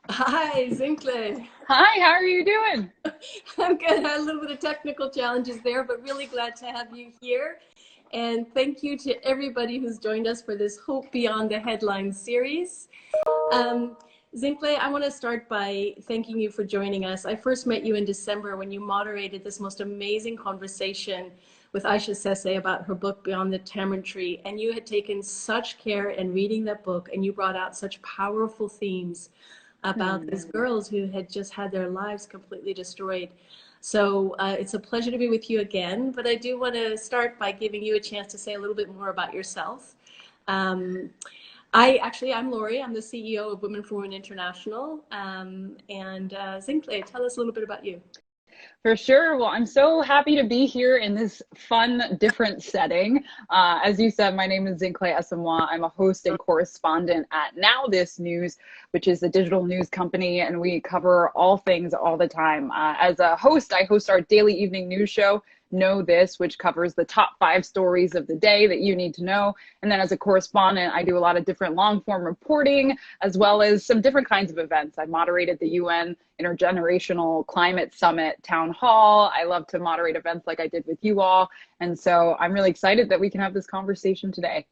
Hi, Zinhle. Hi, how are you doing? I'm good. I had a little bit of technical challenges there, but really glad to have you here. And thank you to everybody who's joined us for this Hope Beyond the Headlines series. Um, Zinhle, I want to start by thanking you for joining us. I first met you in December when you moderated this most amazing conversation with Aisha Sese about her book Beyond the Tamarind Tree, and you had taken such care in reading that book, and you brought out such powerful themes about Hmm. these girls who had just had their lives completely destroyed. So it's a pleasure to be with you again, but I do want to start by giving you a chance to say a little bit more about yourself. Um, I'm Laurie. I'm the CEO of Women for Women International. Zinhle, tell us a little bit about you. For sure. Well, I'm so happy to be here in this fun, different setting. As you said, my name is Zinhle Essamuah. I'm a host and correspondent at Now This News, which is a digital news company, and we cover all things all the time. As a host, I host our daily evening news show, Know This, which covers the top 5 stories of the day that you need to know. And then as a correspondent, I do a lot of different long form reporting, as well as some different kinds of events. I moderated the UN Intergenerational Climate Summit Town Hall. I love to moderate events like I did with you all. And so I'm really excited that we can have this conversation today.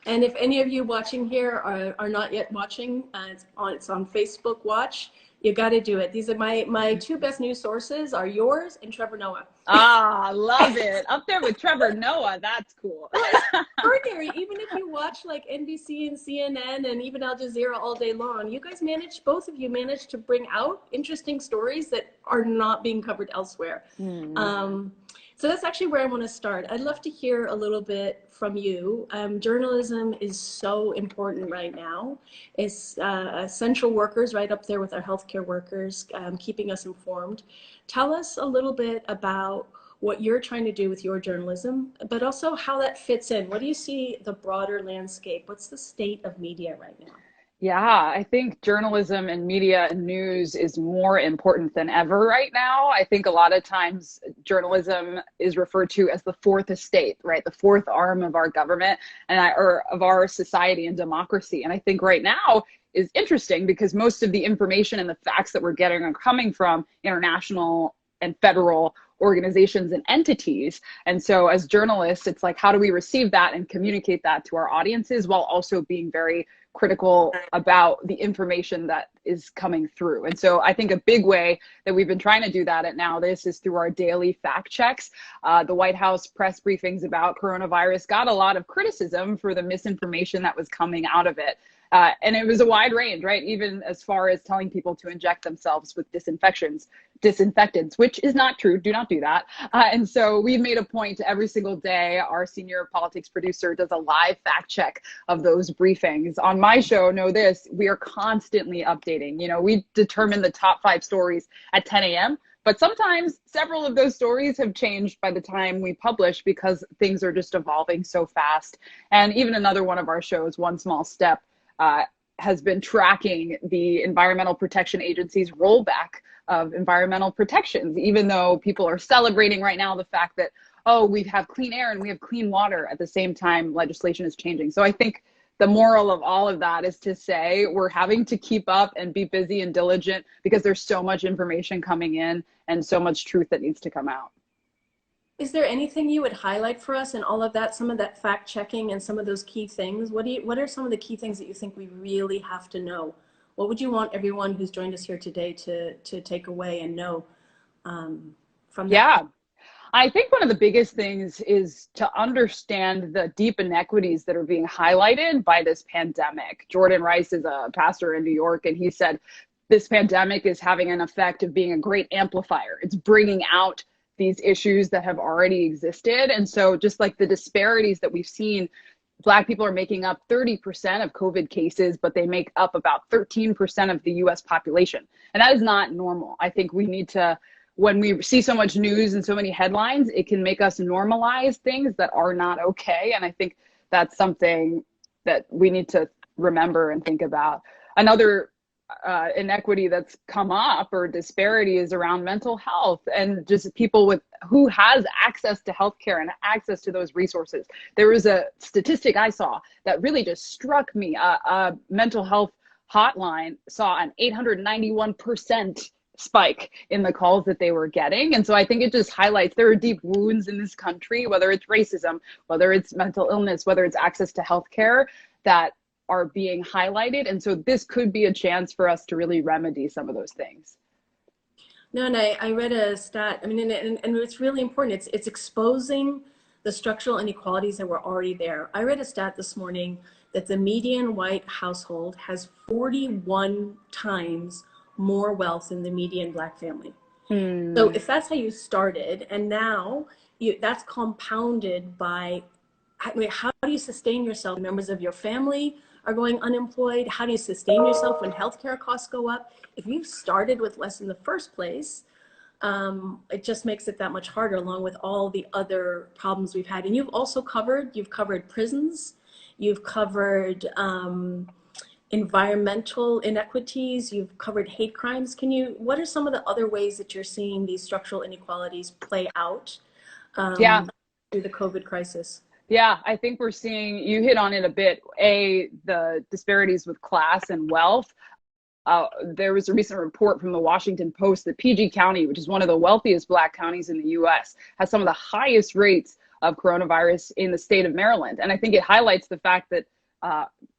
And if any of you watching here are not yet watching, it's on Facebook Watch. You got to do it. These are my two best news sources are yours and Trevor Noah. Ah, love it. Up there with Trevor Noah. That's cool. Well, it's extraordinary. Even if you watch like NBC and CNN and even Al Jazeera all day long, you guys both of you manage to bring out interesting stories that are not being covered elsewhere. Hmm. Um, so that's actually where I want to start. I'd love to hear a little bit from you. Journalism is so important right now. It's essential workers right up there with our healthcare workers, keeping us informed. Tell us a little bit about what you're trying to do with your journalism, but also how that fits in. What do you see the broader landscape? What's the state of media right now? Yeah, I think journalism and media and news is more important than ever right now. I think a lot of times journalism is referred to as the fourth estate, right? The fourth arm of our government or of our society and democracy. And I think right now is interesting because most of the information and the facts that we're getting are coming from international and federal organizations and entities. And so as journalists, it's like, how do we receive that and communicate that to our audiences while also being very critical about the information that is coming through. And so I think a big way that we've been trying to do that at Now This is through our daily fact checks. The White House press briefings about coronavirus got a lot of criticism for the misinformation that was coming out of it. And it was a wide range, right? Even as far as telling people to inject themselves with disinfectants, which is not true. Do not do that. And so we've made a point to every single day. Our senior politics producer does a live fact check of those briefings. On my show, Know This, we are constantly updating. You know, we determine the top 5 stories at 10 a.m. But sometimes several of those stories have changed by the time we publish because things are just evolving so fast. And even another one of our shows, One Small Step, uh, has been tracking the Environmental Protection Agency's rollback of environmental protections, even though people are celebrating right now the fact that, oh, we have clean air and we have clean water at the same time legislation is changing. So I think the moral of all of that is to say we're having to keep up and be busy and diligent because there's so much information coming in and so much truth that needs to come out. Is there anything you would highlight for us in all of that, some of that fact checking and some of those key things? What are some of the key things that you think we really have to know? What would you want everyone who's joined us here today to take away and know from that? Yeah, I think one of the biggest things is to understand the deep inequities that are being highlighted by this pandemic. Jordan Rice is a pastor in New York, and he said this pandemic is having an effect of being a great amplifier. It's bringing out these issues that have already existed. And so, just like the disparities that we've seen, Black people are making up 30% of COVID cases, but they make up about 13% of the US population. And that is not normal. I think we need to, when we see so much news and so many headlines, it can make us normalize things that are not okay. And I think that's something that we need to remember and think about. Another inequity that's come up or disparity is around mental health and just people with who has access to healthcare and access to those resources. There was a statistic I saw that really just struck me. A mental health hotline saw an 891% spike in the calls that they were getting. And so I think it just highlights there are deep wounds in this country, whether it's racism, whether it's mental illness, whether it's access to healthcare, that are being highlighted. And so this could be a chance for us to really remedy some of those things. No, and I read a stat, I mean, and it's really important. It's exposing the structural inequalities that were already there. I read a stat this morning that the median white household has 41 times more wealth than the median Black family. So if that's how you started, and now that's compounded by, I mean, how do you sustain yourself? Members of your family are going unemployed. How do you sustain yourself when healthcare costs go up? If you started with less in the first place, it just makes it that much harder, along with all the other problems we've had. And you've covered prisons, you've covered environmental inequities, you've covered hate crimes. What are some of the other ways that you're seeing these structural inequalities play out through the COVID crisis? Yeah, I think we're seeing, you hit on it a bit, the disparities with class and wealth. There was a recent report from the Washington Post that PG County, which is one of the wealthiest Black counties in the US, has some of the highest rates of coronavirus in the state of Maryland. And I think it highlights the fact that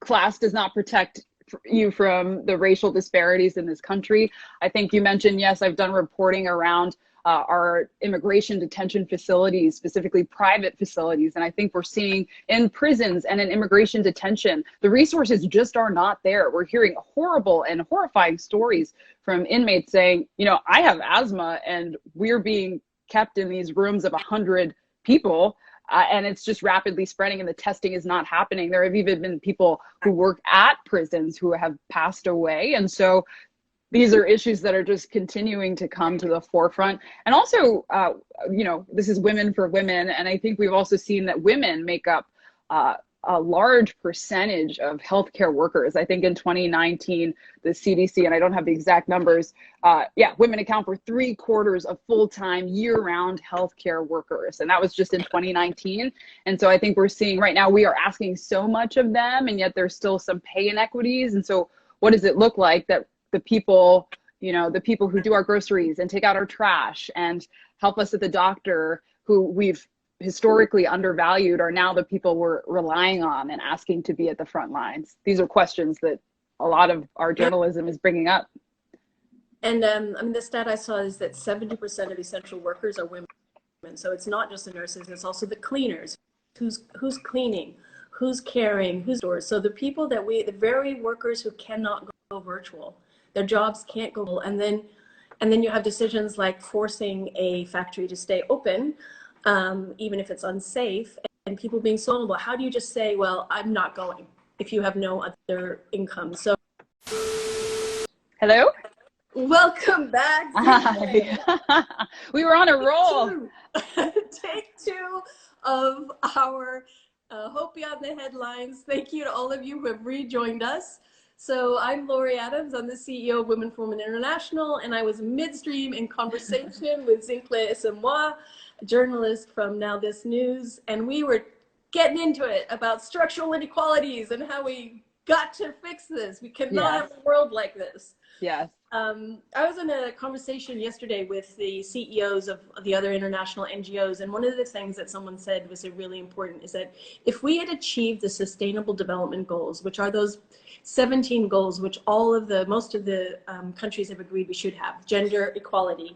class does not protect you from the racial disparities in this country. I think you mentioned, yes, I've done reporting around our immigration detention facilities, specifically private facilities. And I think we're seeing in prisons and in immigration detention, the resources just are not there. We're hearing horrible and horrifying stories from inmates saying, you know, I have asthma and we're being kept in these rooms of 100 people. And it's just rapidly spreading and the testing is not happening. There have even been people who work at prisons who have passed away. And so these are issues that are just continuing to come to the forefront. And also, you know, this is women for women. And I think we've also seen that women make up a large percentage of healthcare workers. I think in 2019, the CDC, and I don't have the exact numbers, women account for 3/4 of full-time year-round healthcare workers. And that was just in 2019. And so I think we're seeing right now, we are asking so much of them, and yet there's still some pay inequities. And so what does it look like that the people, you know, the people who do our groceries and take out our trash and help us at the doctor, who we've historically undervalued, are now the people we're relying on and asking to be at the front lines? These are questions that a lot of our journalism is bringing up. And I mean, the stat I saw is that 70% of essential workers are women. So it's not just the nurses, it's also the cleaners. Who's cleaning, who's caring, who's doors. So the people that the very workers who cannot go virtual, their jobs can't go, and then you have decisions like forcing a factory to stay open, even if it's unsafe, and people being so vulnerable. How do you just say, well, I'm not going if you have no other income? So, hello? Welcome back. We were on a roll. Take two of our Hope Beyond the Headlines. Thank you to all of you who have rejoined us. So I'm Laurie Adams. I'm the CEO of Women for Women International, and I was midstream in conversation with Zinhle Essamuah, a journalist from Now This News, and we were getting into it about structural inequalities and how we got to fix this. We cannot have a world like this. Yes. I was in a conversation yesterday with the CEOs of the other international NGOs, and one of the things that someone said was really important is that if we had achieved the Sustainable Development Goals, which are those 17 goals which most of the countries have agreed we should have: gender equality,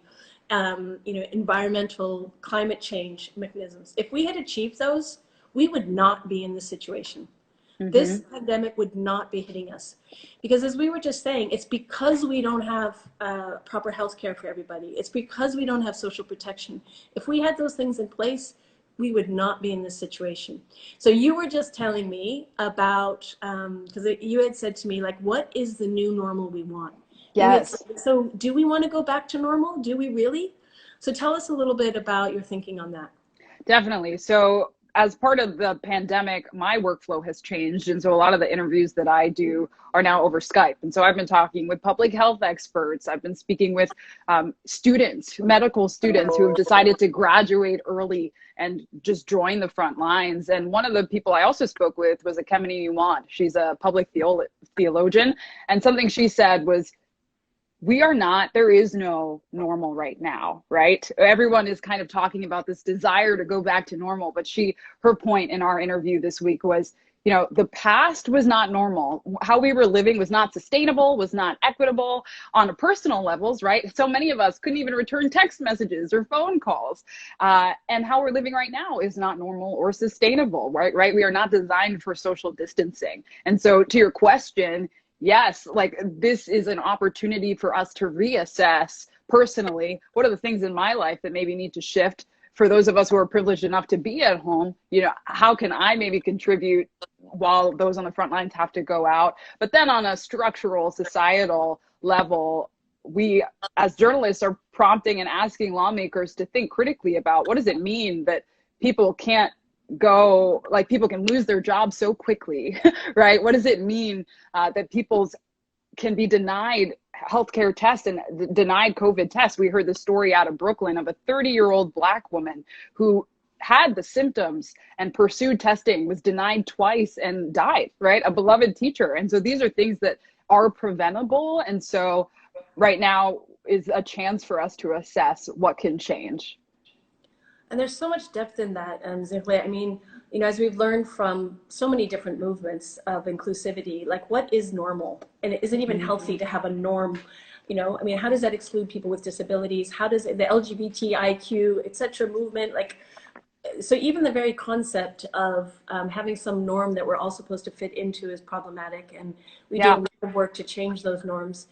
environmental, climate change mechanisms. If we had achieved those, we would not be in this situation. This pandemic would not be hitting us, because as we were just saying, it's because we don't have proper health care for everybody. It's because we don't have social protection. If we had those things in place, we would not be in this situation. So you were just telling me about, because you had said to me, like, what is the new normal we want? Yes. So do we want to go back to normal? Do we really? So tell us a little bit about your thinking on that. Definitely. So as part of the pandemic, my workflow has changed. And so a lot of the interviews that I do are now over Skype. And so I've been talking with public health experts. I've been speaking with students, medical students who have decided to graduate early and just join the front lines. And one of the people I also spoke with was Ekemini Yuan. She's a public theologian. And something she said was, there is no normal right now, right? Everyone is kind of talking about this desire to go back to normal, but her point in our interview this week was, the past was not normal. How we were living was not sustainable, was not equitable on a personal levels, right? So many of us couldn't even return text messages or phone calls. And how we're living right now is not normal or sustainable, right? We are not designed for social distancing. And so to your question, yes, like this is an opportunity for us to reassess personally, what are the things in my life that maybe need to shift? For those of us who are privileged enough to be at home, how can I maybe contribute while those on the front lines have to go out? But then on a structural, societal level, we as journalists are prompting and asking lawmakers to think critically about what does it mean that people can't people can lose their jobs so quickly, right? What does it mean that people can be denied healthcare tests and denied COVID tests? We heard the story out of Brooklyn of a 30-year-old Black woman who had the symptoms and pursued testing, was denied twice and died, right? A beloved teacher. And so these are things that are preventable. And so right now is a chance for us to assess what can change. And there's so much depth in that, Zinhle. I mean, as we've learned from so many different movements of inclusivity, like what is normal? And is it even healthy to have a norm? I mean, how does that exclude people with disabilities? How does the LGBTIQ, et cetera, movement, so even the very concept of having some norm that we're all supposed to fit into is problematic. And we do a lot of work to change those norms.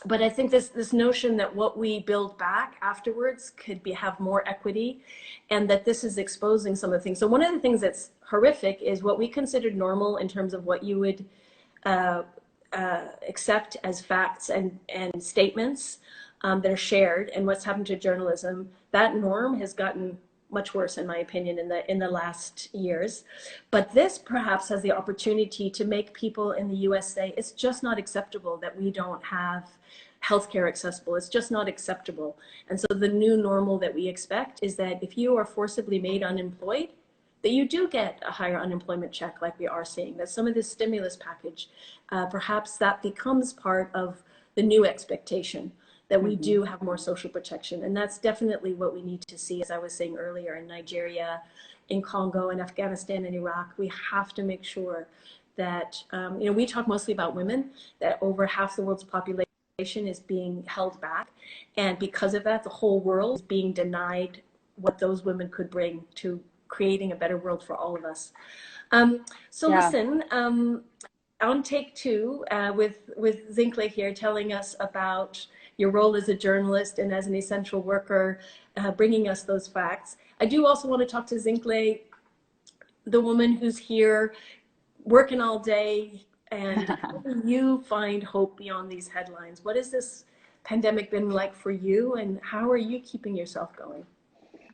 But I think this notion that what we build back afterwards could have more equity, and that this is exposing some of the things. So one of the things that's horrific is what we considered normal in terms of what you would accept as facts and statements that are shared, and what's happened to journalism. That norm has gotten much worse, in my opinion, in the last years. But this perhaps has the opportunity to make people in the US say, it's just not acceptable that we don't have healthcare accessible. It's just not acceptable. And so the new normal that we expect is that if you are forcibly made unemployed, that you do get a higher unemployment check like we are seeing, that some of this stimulus package, perhaps that becomes part of the new expectation, that we do have more social protection. And that's definitely what we need to see, as I was saying earlier, in Nigeria, in Congo, in Afghanistan, and Iraq. We have to make sure that, we talk mostly about women, that over half the world's population is being held back. And because of that, the whole world is being denied what those women could bring to creating a better world for all of us. Listen, on take two, with Zinhle here telling us about your role as a journalist and as an essential worker, bringing us those facts. I do also want to talk to Zinhle, the woman who's here working all day, and how do you find hope beyond these headlines? What has this pandemic been like for you, and how are you keeping yourself going?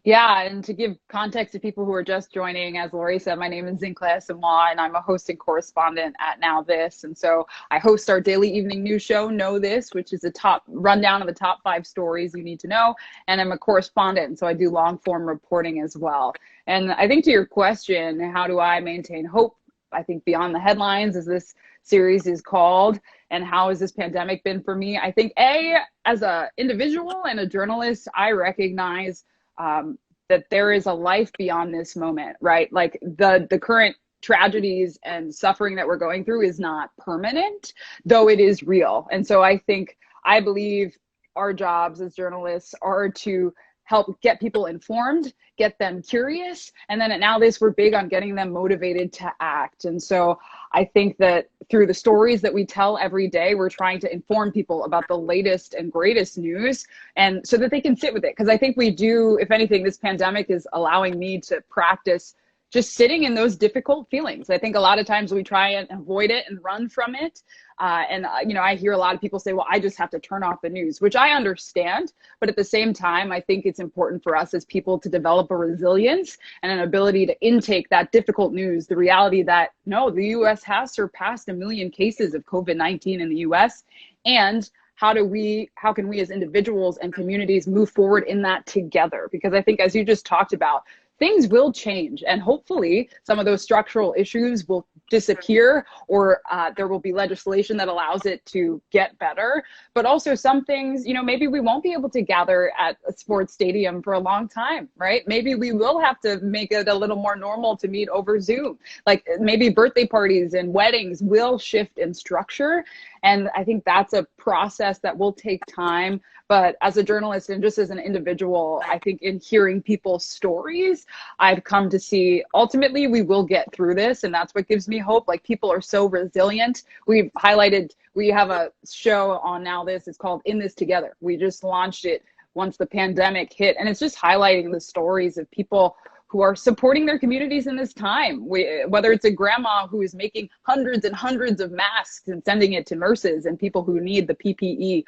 Yeah, and to give context to people who are just joining, as Laurie said, my name is Zinhle Essamuah, and I'm a host and correspondent at Now This. And so I host our daily evening news show, Know This, which is a top rundown of the top 5 stories you need to know. And I'm a correspondent, and so I do long form reporting as well. And I think to your question, how do I maintain hope? I think beyond the headlines, as this series is called, and how has this pandemic been for me? I think as an individual and a journalist, I recognize that there is a life beyond this moment, right? Like the current tragedies and suffering that we're going through is not permanent, though it is real. And so I believe our jobs as journalists are to help get people informed, get them curious. And then at Now This, we're big on getting them motivated to act. And so I think that through the stories that we tell every day, we're trying to inform people about the latest and greatest news, and so that they can sit with it. Because I think we do, if anything, this pandemic is allowing me to practice just sitting in those difficult feelings. I think a lot of times we try and avoid it and run from it. You know, I hear a lot of people say, well, I just have to turn off the news, which I understand. But at the same time, I think it's important for us as people to develop a resilience and an ability to intake that difficult news, the reality that, no, the US has surpassed 1 million cases of COVID-19 in the US. And how can we as individuals and communities move forward in that together? Because I think, as you just talked about, things will change, and hopefully some of those structural issues will disappear, or there will be legislation that allows it to get better. But also some things, you know, maybe we won't be able to gather at a sports stadium for a long time, right? Maybe we will have to make it a little more normal to meet over Zoom. Like maybe birthday parties and weddings will shift in structure. And I think that's a process that will take time. But as a journalist and just as an individual, I think in hearing people's stories, I've come to see ultimately we will get through this. And that's what gives me hope. Like, people are so resilient. We have a show on Now This, it's called In This Together. We just launched it once the pandemic hit. And it's just highlighting the stories of people who are supporting their communities in this time. Whether it's a grandma who is making hundreds and hundreds of masks and sending it to nurses and people who need the PPE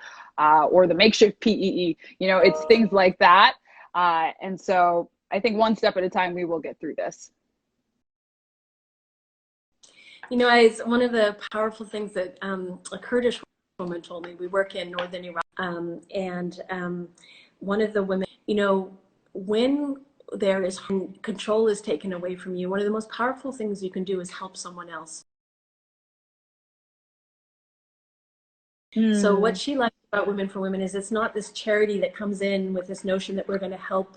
or the makeshift PEE, you know, it's things like that. And so I think one step at a time, we will get through this. You know, it's one of the powerful things that a Kurdish woman told me. We work in northern Iraq, and one of the women, you know, when control is taken away from you, one of the most powerful things you can do is help someone else. So what she likes about Women for Women is it's not this charity that comes in with this notion that we're going to help.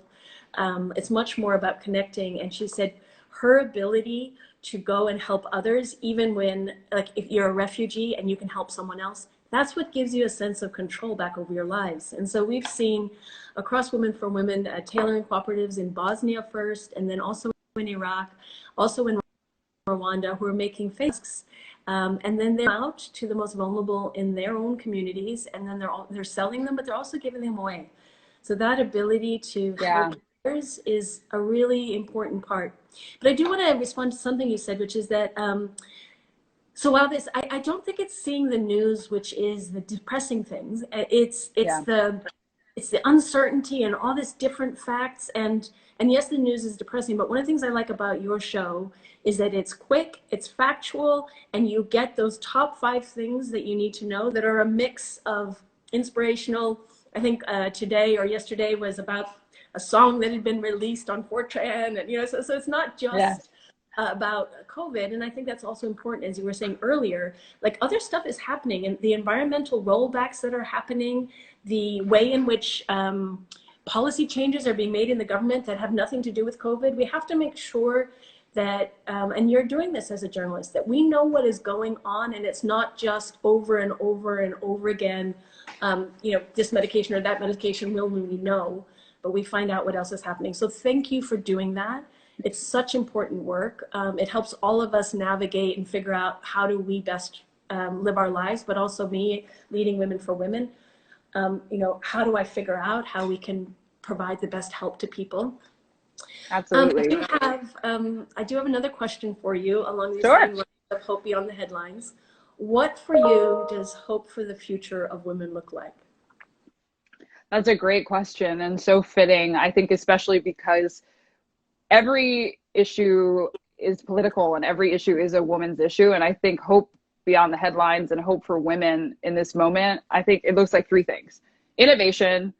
It's much more about connecting. And she said her ability to go and help others, even when, like, if you're a refugee and you can help someone else, that's what gives you a sense of control back over your lives. And so we've seen across Women for Women tailoring cooperatives in Bosnia first, and then also in Iraq, also in Rwanda, who are making masks. And then they're out to the most vulnerable in their own communities, and then they're selling them, but they're also giving them away. So that ability to help others is a really important part. But I do want to respond to something you said, which is that so while I don't think it's seeing the news, which is the depressing things. It's the uncertainty and all this different facts. And yes, the news is depressing, but one of the things I like about your show is that it's quick, it's factual, and you get those top 5 things that you need to know that are a mix of inspirational. I think today or yesterday was about a song that had been released on 4chan, and, you know, so it's not just about COVID. And I think that's also important, as you were saying earlier, like other stuff is happening, and the environmental rollbacks that are happening, the way in which policy changes are being made in the government that have nothing to do with COVID. We have to make sure that, and you're doing this as a journalist, that we know what is going on, and it's not just over and over and over again, you know, this medication or that medication will we know, but we find out what else is happening. So thank you for doing that. It's such important work. It helps all of us navigate and figure out how do we best live our lives, but also me leading Women for Women. You know, how do I figure out how we can provide the best help to people? Absolutely. I do have another question for you along these same lines of hope beyond the headlines. What for you does hope for the future of women look like? That's a great question, and so fitting, I think, especially because every issue is political and every issue is a woman's issue. And I think hope beyond the headlines and hope for women in this moment, I think it looks like 3 things: innovation,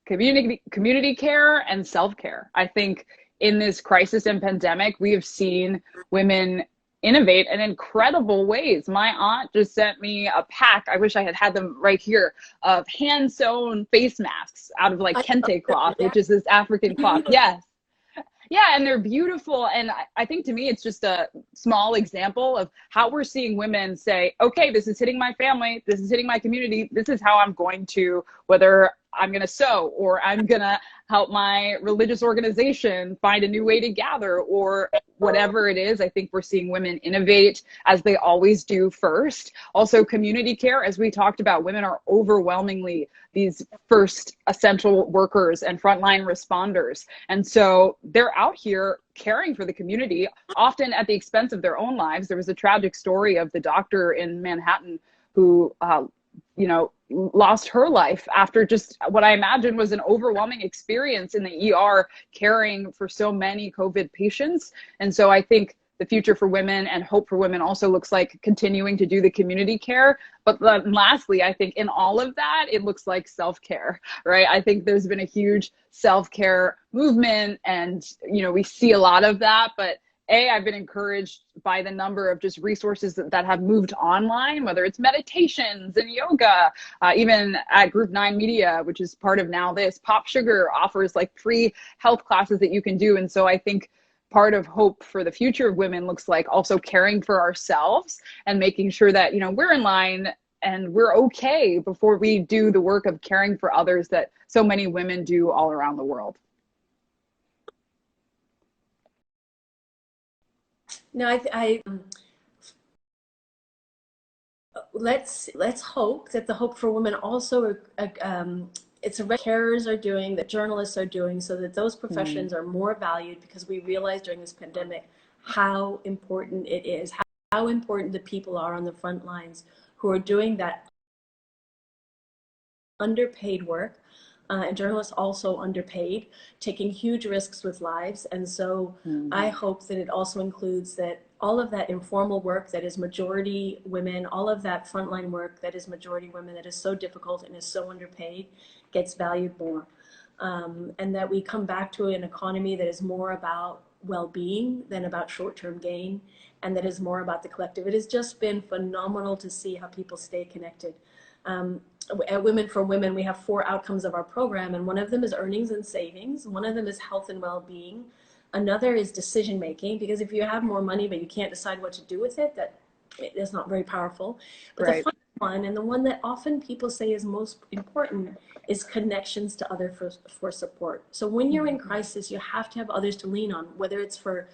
community care, and self-care. I think in this crisis and pandemic, we have seen women innovate in incredible ways. My aunt just sent me a pack, I wish I had them right here, of hand-sewn face masks out of like kente cloth, which is this African cloth. Yes. Yeah, and they're beautiful. And I think to me, it's just a small example of how we're seeing women say, okay, this is hitting my family, this is hitting my community, this is how I'm going to, whether I'm going to sew or I'm going to help my religious organization find a new way to gather or whatever it is. I think we're seeing women innovate as they always do first. Also, community care, as we talked about, women are overwhelmingly these first essential workers and frontline responders. And so they're out here caring for the community, often at the expense of their own lives. There was a tragic story of the doctor in Manhattan who, you know, lost her life after just what I imagine was an overwhelming experience in the ER caring for so many COVID patients. And so I think the future for women and hope for women also looks like continuing to do the community care. But lastly, I think in all of that, it looks like self-care, right? I think there's been a huge self-care movement, and, you know, we see a lot of that, but I've been encouraged by the number of just resources that have moved online, whether it's meditations and yoga, even at Group 9 Media, which is part of Now This, Pop Sugar offers like free health classes that you can do. And so I think part of hope for the future of women looks like also caring for ourselves and making sure that, you know, we're in line and we're okay before we do the work of caring for others that so many women do all around the world. No, let's hope that the Hope for Women also it's a carers are doing, that journalists are doing, so that those professions are more valued, because we realize during this pandemic how important it is, how important the people are on the front lines who are doing that underpaid work. And journalists also underpaid, taking huge risks with lives. And so I hope that it also includes that all of that informal work that is majority women, all of that frontline work that is majority women, that is so difficult and is so underpaid, gets valued more. And that we come back to an economy that is more about well-being than about short-term gain, and that is more about the collective. It has just been phenomenal to see how people stay connected. At Women for Women, we have 4 outcomes of our program, and one of them is earnings and savings. One of them is health and well-being. Another is decision making, because if you have more money but you can't decide what to do with it, that's not very powerful. But the final one, and the one that often people say is most important, is connections to others for support. So when you're in crisis, you have to have others to lean on, whether it's for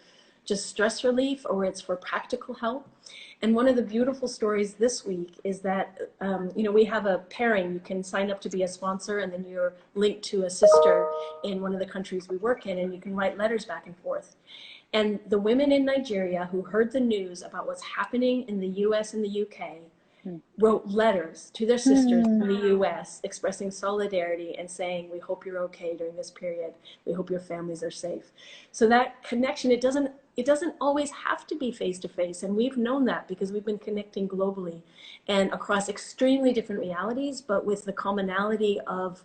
just stress relief or it's for practical help. And one of the beautiful stories this week is that, you know, we have a pairing. You can sign up to be a sponsor, and then you're linked to a sister in one of the countries we work in, and you can write letters back and forth. And the women in Nigeria who heard the news about what's happening in the US and the UK wrote letters to their sisters in the US expressing solidarity and saying, we hope you're okay during this period. We hope your families are safe. So that connection, it doesn't always have to be face-to-face. And we've known that because we've been connecting globally and across extremely different realities, but with the commonality of,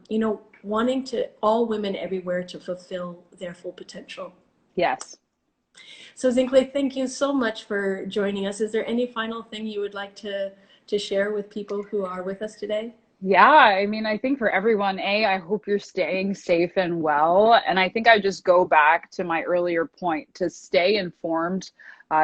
you know, wanting to all women everywhere to fulfill their full potential. Yes. So Zinhle, thank you so much for joining us. Is there any final thing you would like to share with people who are with us today? Yeah, I mean, I think for everyone, I hope you're staying safe and well. And I think I just go back to my earlier point, to stay informed,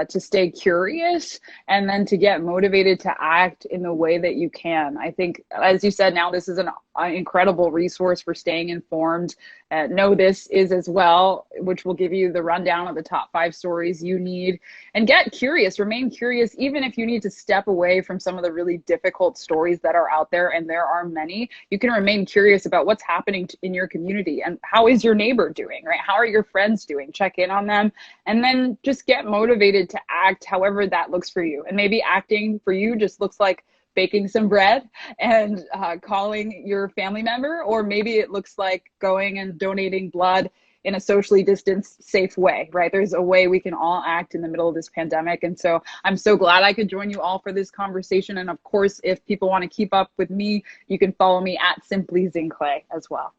to stay curious, and then to get motivated to act in the way that you can. I think, as you said, Now This is an incredible resource for staying informed. Know This is as well, which will give you the rundown of the top 5 stories you need. And get curious, remain curious, even if you need to step away from some of the really difficult stories that are out there, and there are many. You can remain curious about what's happening in your community, and how is your neighbor doing, right? How are your friends doing? Check in on them, and then just get motivated to act however that looks for you. And maybe acting for you just looks like baking some bread and calling your family member, or maybe it looks like going and donating blood in a socially distanced, safe way, right? There's a way we can all act in the middle of this pandemic. And so I'm so glad I could join you all for this conversation. And of course, if people want to keep up with me, you can follow me at Simply Zinhle as well.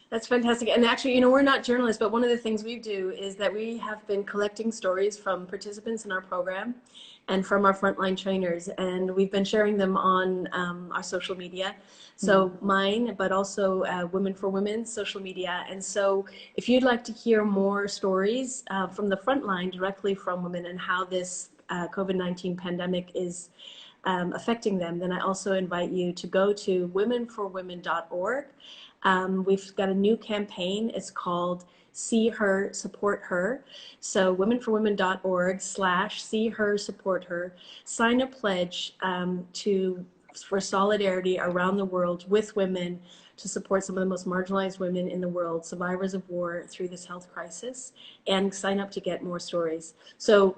That's fantastic. And actually, you know, we're not journalists, but one of the things we do is that we have been collecting stories from participants in our program and from our frontline trainers. And we've been sharing them on our social media. So mine, but also Women for Women social media. And so if you'd like to hear more stories from the frontline directly from women and how this COVID-19 pandemic is affecting them, then I also invite you to go to womenforwomen.org. We've got a new campaign. It's called See Her, Support Her. So womenforwomen.org/See Her, Support Her. Sign a pledge to for solidarity around the world with women to support some of the most marginalized women in the world, survivors of war through this health crisis, and sign up to get more stories. So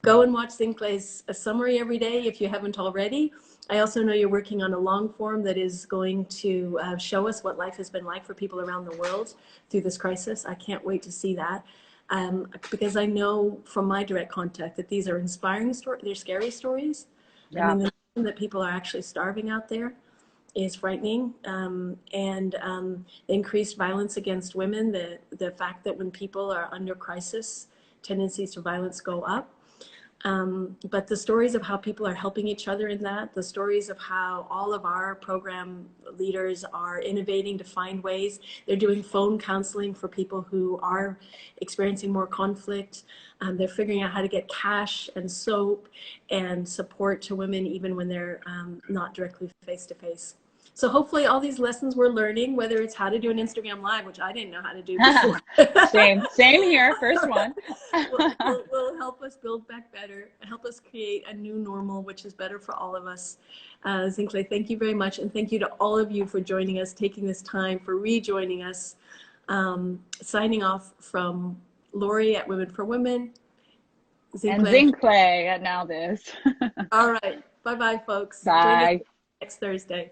go and watch Zinhle's summary every day if you haven't already. I also know you're working on a long form that is going to show us what life has been like for people around the world through this crisis. I can't wait to see that. Because I know from my direct contact that these are inspiring stories, they're scary stories. Yeah. I mean, the notion that people are actually starving out there is frightening. The increased violence against women, the fact that when people are under crisis, tendencies to violence go up. But the stories of how people are helping each other in that, the stories of how all of our program leaders are innovating to find ways. They're doing phone counseling for people who are experiencing more conflict. They're figuring out how to get cash and soap and support to women even when they're not directly face to face. So hopefully all these lessons we're learning, whether it's how to do an Instagram Live, which I didn't know how to do before. Same here, first one. will help us build back better, help us create a new normal, which is better for all of us. Zinhle, thank you very much. And thank you to all of you for joining us, taking this time, for rejoining us. Signing off from Laurie at Women for Women. And Zinhle at Now This. All right. Bye-bye, folks. Bye. Join us next Thursday.